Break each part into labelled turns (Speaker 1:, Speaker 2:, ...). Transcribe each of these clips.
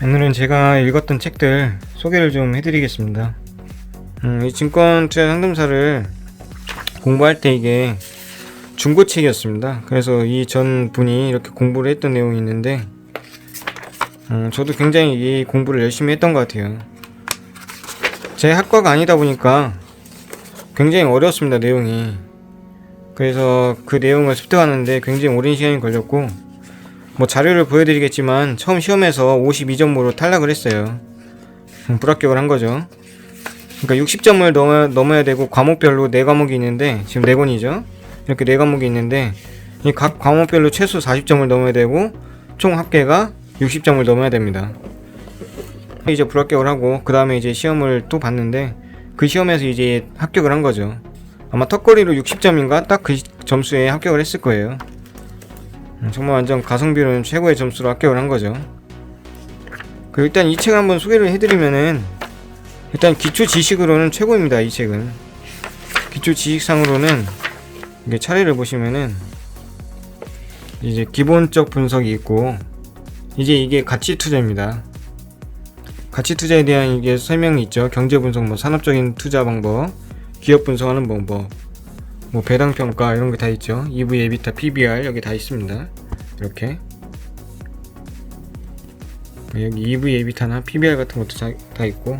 Speaker 1: 오늘은 제가 읽었던 책들 소개를 좀 해드리겠습니다. 이 증권투자상담사를 공부할 때 이게 중고책이었습니다. 그래서 이 전 분이 이렇게 공부를 했던 내용이 있는데 저도 굉장히 이 공부를 열심히 했던 것 같아요. 제 학과가 아니다 보니까 굉장히 어려웠습니다, 내용이. 그래서 그 내용을 습득하는데 굉장히 오랜 시간이 걸렸고, 뭐 자료를 보여드리겠지만 처음 시험에서 52점으로 탈락을 했어요. 불합격을 한 거죠. 그러니까 60점을 넘어야 되고, 과목별로 4과목이 있는데, 지금 4권이죠. 이렇게 4과목이 있는데 이 각 과목별로 최소 40점을 넘어야 되고, 총 합계가 60점을 넘어야 됩니다. 이제 불합격을 하고, 그 다음에 이제 시험을 또 봤는데, 그 시험에서 이제 합격을 한 거죠. 아마 턱걸이로 60점인가 딱 그 점수에 합격을 했을 거예요. 정말 완전 가성비로는 최고의 점수로 합격을 한 거죠. 일단 이 책을 한번 소개를 해드리면은, 일단 기초 지식으로는 최고입니다. 이 책은 기초 지식상으로는 이게 차례를 보시면은 이제 기본적 분석이 있고, 이제 이게 가치 투자입니다. 가치 투자에 대한 이게 설명이 있죠. 경제 분석, 뭐 산업적인 투자 방법, 기업 분석하는 방법, 뭐 배당 평가, 이런 게 다 있죠. EV, EBITDA, PBR 여기 다 있습니다. 이렇게 여기 EV, EBITDA나 PBR 같은 것도 다 있고,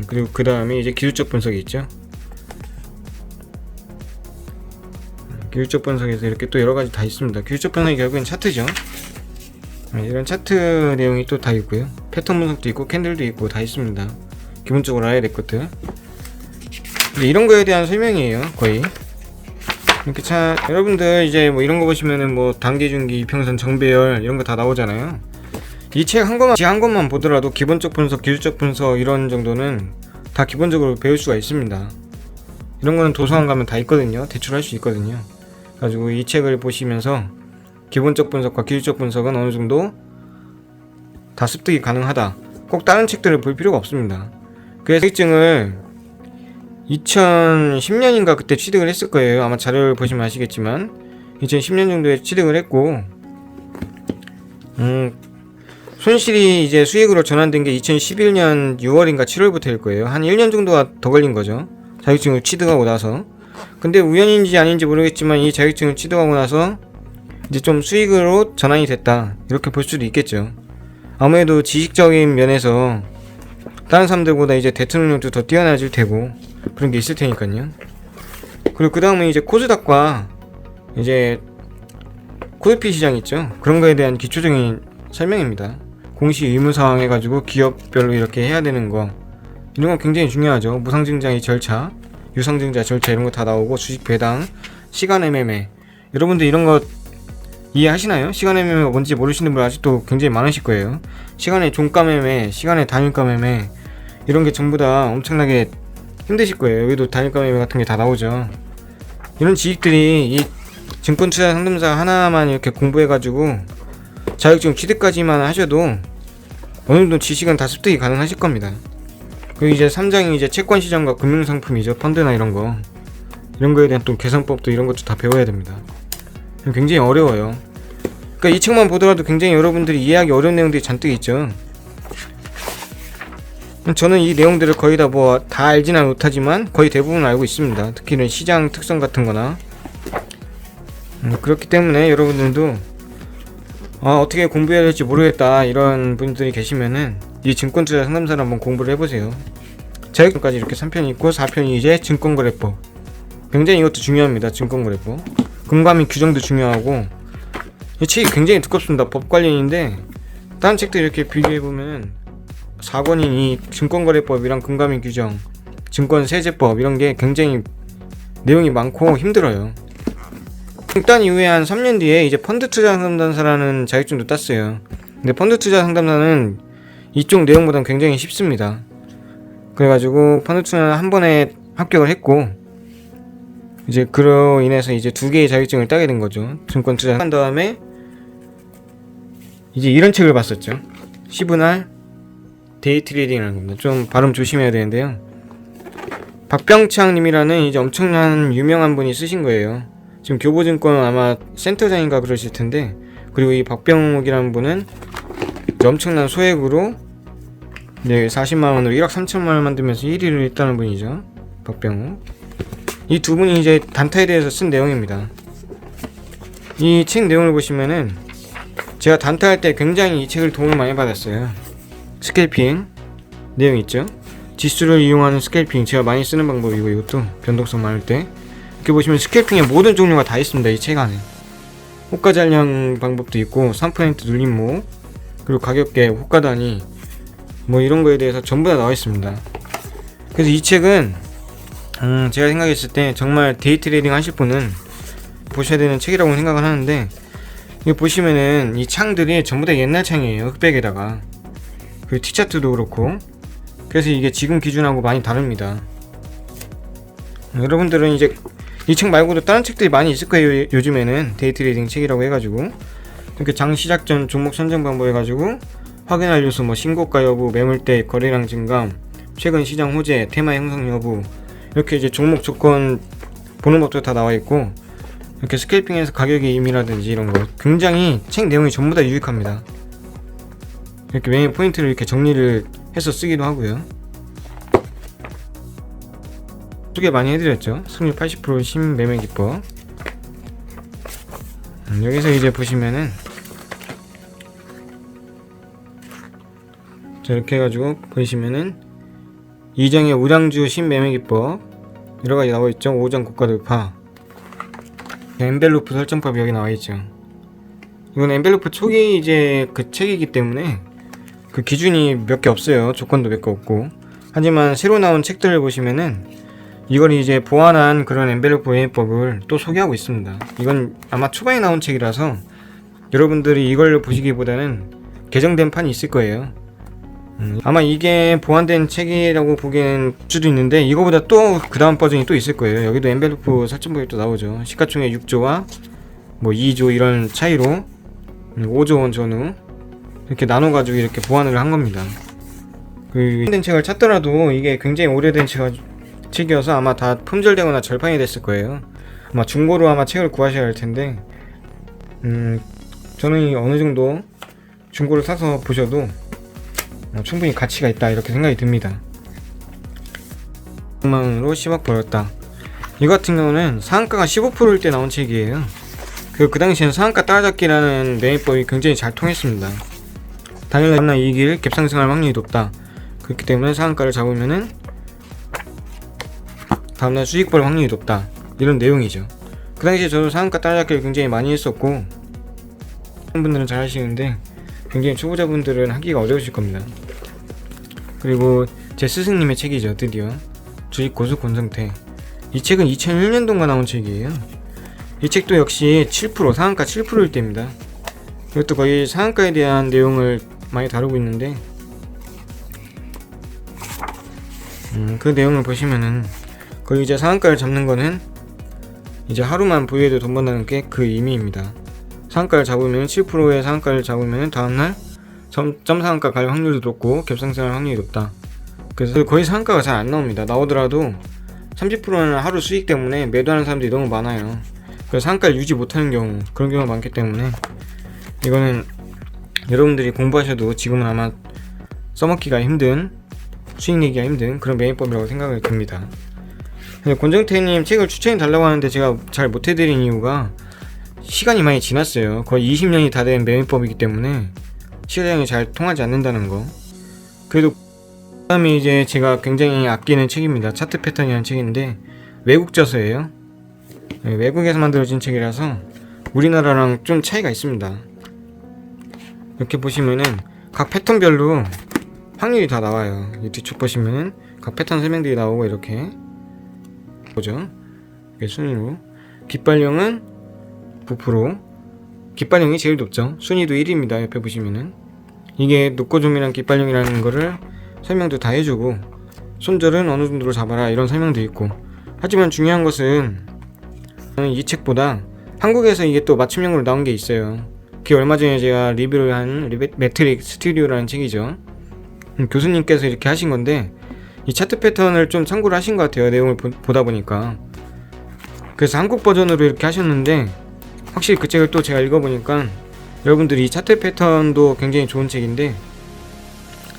Speaker 1: 그리고 그 다음에 이제 기술적 분석이 있죠. 기술적 분석에서 이렇게 또 여러 가지 다 있습니다. 기술적 분석이 결국엔 차트죠. 이런 차트 내용이 또 다 있고요. 패턴 분석도 있고, 캔들도 있고, 다 있습니다. 기본적으로 알아야 될 것들. 이런 거에 대한 설명이에요, 거의. 이렇게 여러분들 이제 뭐 이런 거 보시면은 뭐 단기, 중기, 이평선, 정배열 이런 거 다 나오잖아요. 이 책 한 것만 보더라도 기본적 분석, 기술적 분석 이런 정도는 다 기본적으로 배울 수가 있습니다. 이런 거는 도서관 가면 다 있거든요. 대출 할 수 있거든요. 가지고 이 책을 보시면서 기본적 분석과 기술적 분석은 어느 정도 다 습득이 가능하다. 꼭 다른 책들을 볼 필요가 없습니다. 그래서 자격증을 2010년인가 그때 취득을 했을 거예요. 아마 자료를 보시면 아시겠지만 2010년 정도에 취득을 했고, 손실이 이제 수익으로 전환된 게 2011년 6월인가 7월부터일 거예요. 한 1년 정도가 더 걸린 거죠, 자격증을 취득하고 나서. 근데 우연인지 아닌지 모르겠지만 이 자격증을 취득하고 나서 이제 좀 수익으로 전환이 됐다, 이렇게 볼 수도 있겠죠. 아무래도 지식적인 면에서 다른 사람들보다 이제 대처능력도 더 뛰어나질 테고, 그런 게 있을 테니까요. 그리고 그 다음에 이제 코스닥과 이제 코스피 시장 있죠. 그런 거에 대한 기초적인 설명입니다. 공시 의무사항 해가지고 기업별로 이렇게 해야 되는 거, 이런 건 굉장히 중요하죠. 무상증자의 절차, 유상증자 절차 이런 거 다 나오고, 주식 배당, 시간 매매. 여러분들 이런 거 이해하시나요? 시간의 매매가 뭔지 모르시는 분 아직도 굉장히 많으실 거예요. 시간의 종가 매매, 시간의 단일가 매매, 이런 게 전부 다 엄청나게 힘드실 거예요. 여기도 단일가 매매 같은 게 다 나오죠. 이런 지식들이 이 증권투자 상담사 하나만 이렇게 공부해가지고 자격증 취득까지만 하셔도 어느 정도 지식은 다 습득이 가능하실 겁니다. 그리고 이제 3장이 이제 채권 시장과 금융상품이죠. 펀드나 이런 거에 대한 또 계산법도 이런 것도 다 배워야 됩니다. 굉장히 어려워요. 그러니까 이 책만 보더라도 굉장히 여러분들이 이해하기 어려운 내용들이 잔뜩 있죠. 저는 이 내용들을 거의 다 다 알지는 못하지만 거의 대부분 알고 있습니다. 특히는 시장 특성 같은 거나. 그렇기 때문에 여러분들도 어떻게 공부해야 될지 모르겠다 이런 분들이 계시면은 이 증권투자 상담사를 한번 공부를 해보세요. 자격증까지 이렇게 3편이 있고, 4편이 이제 증권거래법. 굉장히 이것도 중요합니다. 증권거래법. 금과 및 규정도 중요하고, 이 책이 굉장히 두껍습니다. 법 관련인데 다른 책들 이렇게 비교해보면 4권인 이 증권거래법이랑 금과 및 규정, 증권세제법 이런 게 굉장히 내용이 많고 힘들어요. 일단 이후에 한 3년 뒤에 이제 펀드투자 상담사라는 자격증도 땄어요. 근데 펀드투자 상담사는 이쪽 내용보다는 굉장히 쉽습니다. 그래가지고 펀드투자는 한 번에 합격을 했고, 이제 그로 인해서 이제 2개의 자격증을 따게 된 거죠. 증권투자 한 다음에 이제 이런 책을 봤었죠. 시그널 데이트레이딩이라는 겁니다. 좀 발음 조심해야 되는데요. 박병창 님이라는 이제 엄청난 유명한 분이 쓰신 거예요. 지금 교보증권 아마 센터장인가 그러실 텐데, 그리고 이 박병욱이라는 분은 엄청난 소액으로 40만원으로 1억 3천만원 만들면서 1위를 했다는 분이죠. 박병욱. 이 두 분이 이제 단타에 대해서 쓴 내용입니다. 이 책 내용을 보시면은 제가 단타할 때 굉장히 이 책을 도움을 많이 받았어요. 스캘핑 내용 있죠. 지수를 이용하는 스캘핑 제가 많이 쓰는 방법이고, 이것도 변동성 많을 때 이렇게 보시면 스캘핑의 모든 종류가 다 있습니다. 이 책 안에 호가 잔량 방법도 있고 3% 눌림목, 그리고 가격계, 호가 단위 뭐 이런 거에 대해서 전부 다 나와 있습니다. 그래서 이 책은 제가 생각했을 때 정말 데이 트레이딩 하실 분은 보셔야 되는 책이라고 생각을 하는데, 이거 보시면은 이 창들이 전부 다 옛날 창이에요. 흑백에다가. 그리고 T차트도 그렇고. 그래서 이게 지금 기준하고 많이 다릅니다. 여러분들은 이제 이 책 말고도 다른 책들이 많이 있을 거예요. 요즘에는 데이 트레이딩 책이라고 해가지고 이렇게 장 시작 전 종목 선정 방법 해가지고 확인할 요소, 뭐 신고가 여부, 매물대, 거래량 증감, 최근 시장 호재, 테마 형성 여부, 이렇게 이제 종목 조건 보는 법도 다 나와 있고, 이렇게 스캘핑에서 가격의 의미라든지 이런 거 굉장히 책 내용이 전부 다 유익합니다. 이렇게 매매 포인트를 이렇게 정리를 해서 쓰기도 하고요. 소개 많이 해드렸죠. 승률 80% 신매매 기법. 여기서 이제 보시면은 자, 이렇게 해가지고 보시면은 이정의 우량주 신매매 기법 여러가지 나와있죠. 5장 고가 돌파, 엔벨로프 설정법이 여기 나와있죠. 이건 엔벨로프 초기 이제 그 책이기 때문에 그 기준이 몇 개 없어요. 조건도 몇 개 없고. 하지만 새로 나온 책들을 보시면은 이걸 이제 보완한 그런 엔벨로프 매매법을 또 소개하고 있습니다. 이건 아마 초반에 나온 책이라서 여러분들이 이걸 보시기보다는 개정된 판이 있을 거예요. 아마 이게 보완된 책이라고 보기엔 수도 있는데, 이거보다 또 그 다음 버전이 또 있을 거예요. 여기도 엔벨로프 설정법이 또 나오죠. 시가총액 6조와 뭐 2조 이런 차이로 5조 원 전후 이렇게 나눠가지고 이렇게 보완을 한 겁니다. 오래된 책을 찾더라도 이게 굉장히 오래된 책이어서 아마 다 품절되거나 절판이 됐을 거예요. 아마 중고로 아마 책을 구하셔야 할 텐데, 저는 어느 정도 중고를 사서 보셔도 충분히 가치가 있다 이렇게 생각이 듭니다. 6만원으로 10억 벌었다. 이 같은 경우는 상한가가 15%일 때 나온 책이에요. 그 당시에는 상한가 따라잡기라는 매매법이 굉장히 잘 통했습니다. 당일날 다음날 이익일 갭상승할 확률이 높다. 그렇기 때문에 상한가를 잡으면은 다음날 수익 벌 확률이 높다, 이런 내용이죠. 그 당시에 저도 상한가 따라잡기를 굉장히 많이 했었고, 분들은 잘 하시는데 굉장히 초보자분들은 하기가 어려우실 겁니다. 그리고 제 스승님의 책이죠. 드디어 주식 고수 권성태. 이 책은 2001년도가 나온 책이에요. 이 책도 역시 7% 상한가 7%일 때입니다. 이것도 거의 상한가에 대한 내용을 많이 다루고 있는데, 그 내용을 보시면은 거의 이제 상한가를 잡는 거는 이제 하루만 보유해도 돈 번다는 게 그 의미입니다. 상한가를 잡으면 7%의 상한가를 잡으면 다음날 점 상한가 갈 확률도 높고 갭상승할 확률이 높다. 그래서 거의 상한가가 잘 안 나옵니다. 나오더라도 30%는 하루 수익 때문에 매도하는 사람들이 너무 많아요. 그래서 상한가를 유지 못하는 경우, 그런 경우가 많기 때문에 이거는 여러분들이 공부하셔도 지금은 아마 써먹기가 힘든, 수익 내기가 힘든 그런 매매법이라고 생각이 듭니다. 권정태님 책을 추천해 달라고 하는데 제가 잘 못해드린 이유가 시간이 많이 지났어요. 거의 20년이 다 된 매매법이기 때문에 시장이 잘 통하지 않는다는 거. 그래도 그 다음에 이제 제가 굉장히 아끼는 책입니다. 차트 패턴이라는 책인데 외국저서예요. 외국에서 만들어진 책이라서 우리나라랑 좀 차이가 있습니다. 이렇게 보시면은 각 패턴별로 확률이 다 나와요. 이 뒤쪽 보시면은 각 패턴 설명들이 나오고 이렇게 보죠. 이게 순위로 깃발령은 9%, 깃발령이 제일 높죠. 순위도 1위입니다. 옆에 보시면은 이게 높고 좀이란 깃발령이라는 거를 설명도 다 해주고, 손절은 어느 정도로 잡아라 이런 설명도 있고. 하지만 중요한 것은 이 책보다 한국에서 이게 또 맞춤형으로 나온 게 있어요. 그게 얼마 전에 제가 리뷰를 한 매트릭 스튜디오라는 책이죠. 교수님께서 이렇게 하신 건데, 이 차트 패턴을 좀 참고를 하신 것 같아요. 내용을 보다 보니까. 그래서 한국 버전으로 이렇게 하셨는데, 확실히 그 책을 또 제가 읽어보니까 여러분들이 이 차트 패턴도 굉장히 좋은 책인데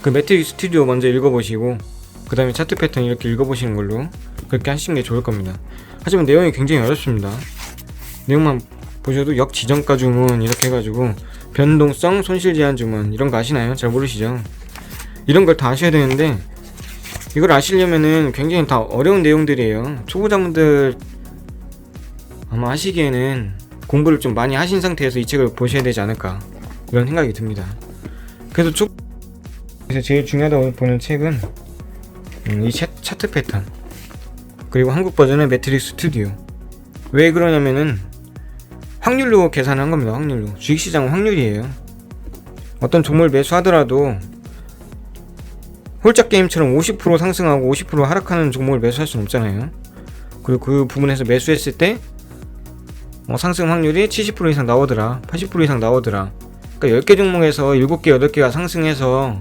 Speaker 1: 그 매트릭스 스튜디오 먼저 읽어보시고 그 다음에 차트 패턴 이렇게 읽어보시는 걸로 그렇게 하시는 게 좋을 겁니다. 하지만 내용이 굉장히 어렵습니다. 내용만 보셔도 역지정가 주문 이렇게 해가지고 변동성 손실 제한 주문 이런 거 아시나요? 잘 모르시죠? 이런 걸 다 아셔야 되는데 이걸 아시려면은 굉장히 다 어려운 내용들이에요. 초보자분들 아마 하시기에는 공부를 좀 많이 하신 상태에서 이 책을 보셔야 되지 않을까 이런 생각이 듭니다. 그래서 제일 중요하다고 보는 책은 이 차트 패턴 그리고 한국 버전의 매트릭스 스튜디오. 왜 그러냐면은 확률로 계산한 겁니다. 확률로. 주식시장은 확률이에요. 어떤 종목을 매수하더라도 홀짝 게임처럼 50% 상승하고 50% 하락하는 종목을 매수할 수는 없잖아요. 그리고 그 부분에서 매수했을 때 상승 확률이 70% 이상 나오더라, 80% 이상 나오더라. 그러니까 10개 종목에서 7개, 8개가 상승해서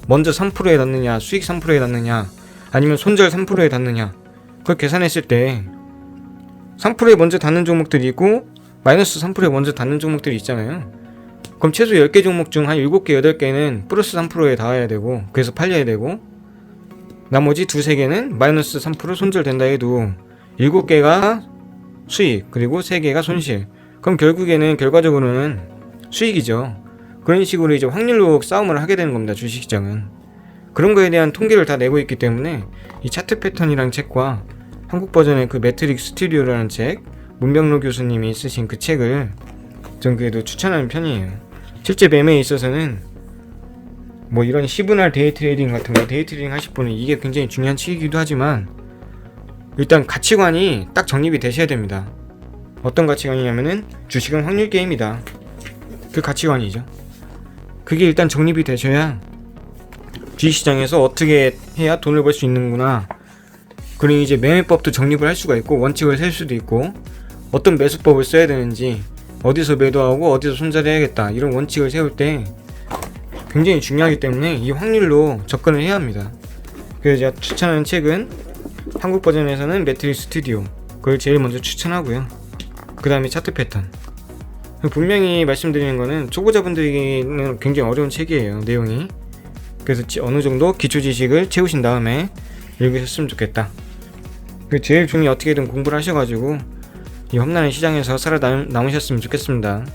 Speaker 1: 먼저 3%에 닿느냐, 수익 3%에 닿느냐, 아니면 손절 3%에 닿느냐, 그걸 계산했을 때 3%에 먼저 닿는 종목들이 있고 마이너스 3%에 먼저 닿는 종목들이 있잖아요. 그럼 최소 10개 종목 중 한 7개, 8개는 플러스 3%에 닿아야 되고 그래서 팔려야 되고 나머지 2-3개는 마이너스 3% 손절된다 해도 7개가 수익 그리고 3개가 손실. 그럼 결과적으로는 수익이죠. 그런 식으로 이제 확률로 싸움을 하게 되는 겁니다. 주식시장은. 그런 거에 대한 통계를 다 내고 있기 때문에 이 차트 패턴이랑 책과 한국 버전의 그 매트릭스 스튜디오라는 책, 문병로 교수님이 쓰신 그 책을 전 그래도 추천하는 편이에요. 실제 매매에 있어서는 뭐 이런 시그널 데이 트레이딩 같은 거 데이 트레이딩 하실 분은 이게 굉장히 중요한 책이기도 하지만 일단 가치관이 딱 정립이 되셔야 됩니다. 어떤 가치관이냐면은 주식은 확률 게임이다. 그 가치관이죠. 그게 일단 정립이 되셔야 주식시장에서 어떻게 해야 돈을 벌 수 있는구나. 그리고 이제 매매법도 정립을 할 수가 있고 원칙을 셀 수도 있고 어떤 매수법을 써야 되는지 어디서 매도하고 어디서 손절해야겠다 이런 원칙을 세울 때 굉장히 중요하기 때문에 이 확률로 접근을 해야 합니다. 그래서 제가 추천하는 책은 한국 버전에서는 매트릭스 스튜디오 그걸 제일 먼저 추천하고요. 그 다음에 차트 패턴. 분명히 말씀드리는 거는 초보자분들에게는 굉장히 어려운 책이에요. 내용이. 그래서 어느 정도 기초 지식을 채우신 다음에 읽으셨으면 좋겠다. 제일 중요히 어떻게든 공부를 하셔가지고 이 험난한 시장에서 살아남으셨으면 좋겠습니다.